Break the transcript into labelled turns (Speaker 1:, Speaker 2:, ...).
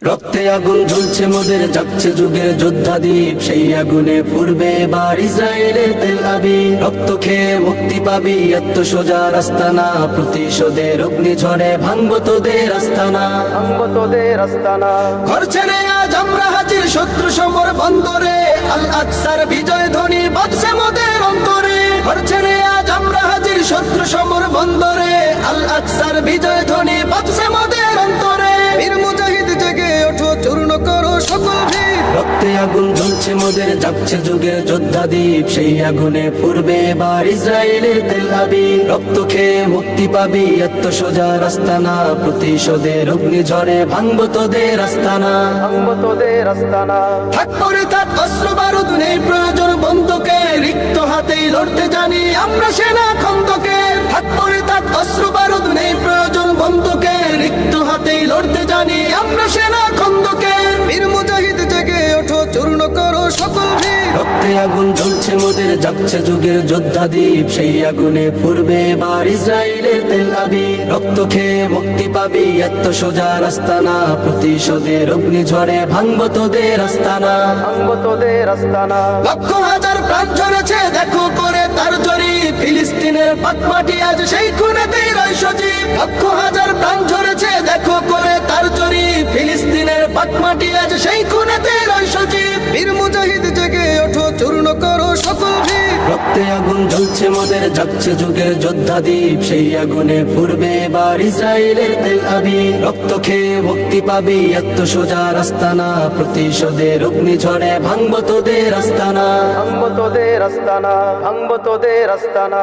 Speaker 1: রক্তে আগুন ঝুলছে মোদের, জাগছে যুগের যোদ্ধাদীপ, সেই আগুনে পূর্বে এবার ইসরায়েলের তেল আবিব। রক্ত খেয়ে মুক্তি পাবি, এত সোজা রাস্তা না, প্রতিশোধের অগ্নিঝড়ে ভাঙবো তোদের আস্তানা, ভাঙবো তোদের আস্তানা। ঘর ছেড়ে আজ আমরা হাজির শত্রু সমর বন্দরে, আল আকসার বিজয় ধ্বনি বাজছে মোদের অন্তরে। ঘর ছেড়ে আজ আমরা হাজির শত্রু সমর বন্দরে, আল আকসার বিজয় ধ্বনি বাজছে মোদের অন্তরে। বীর মুজাহিদ জেগে ওঠো, চূর্ণ করো সকল ভিড়। রক্তে আগুন জ্বলছে মোদের, জাগছে যুগের যোদ্ধাদীপ, সেই আগুনে পূর্বে এবার ইসরায়েলের তেল আবিব। রক্ত খেয়ে মুক্তি পাবি, এত সোজা রাস্তা না, প্রতিশোধের অগ্নিঝড়ে ভাঙবো তোদের আস্তানা, ভাঙবো তোদের আস্তানা। থাক পরে থাক অস্ত্র বারুদ, নেই প্রয়োজন বন্ধুকে, রিক্ত হাতেই লড়তে জানি আমরা সেনা খন্দকে। থাক পরে থাক অস্ত্র বারুদ, নেই প্রয়োজন বন্ধুকে, রিক্ত হাতেই লড়তে জানি আমরা সেনা খন্দকে। বীর মুজাহিদ জেগে ওঠো, চূর্ণ করো সকল ভিড়। রক্তে আগুন জ্বলছে মোদের, জাগছে যুগের যোদ্ধাদীপ, সেই আগুনে পূর্বে এবার ইসরায়েলের তেল আবিব। রক্ত খেয়ে মুক্তি পাবি, এত সোজা রাস্তা না, প্রতিশোধের অগ্নিঝড়ে ভাঙবো তোদের আস্তানা, ভাঙবো তোদের আস্তানা। লক্ষ হাজার প্রাণ ঝরেছে দেখো করে তার জরি, ফিলিস্তিনের পাকমাটি আজ সেই খুনেতেই রয় সজীব। লক্ষ হাজার প্রাণ ঝরেছে দেখো করে তার জরি, ফিলিস্তিনের পাকমাটি আজ সেই খুনেতেই রয় সজীব। বীর মুজাহিদ জেগে ওঠো, চূর্ণ করো সকল ভিড়। রক্তে আগুন জ্বলছে মোদের, জাগছে যুগের যোদ্ধাদীপ, সেই আগুনে পূর্বে এবার ইসরায়েলের তেল আবিব। রক্ত খেয়ে মুক্তি পাবি, এত সোজা রাস্তা না, প্রতিশোধের অগ্নিঝড়ে ভাঙবো তোদের আস্তানা, ভাঙবো তোদের আস্তানা, ভাঙবো তোদের আস্তানা।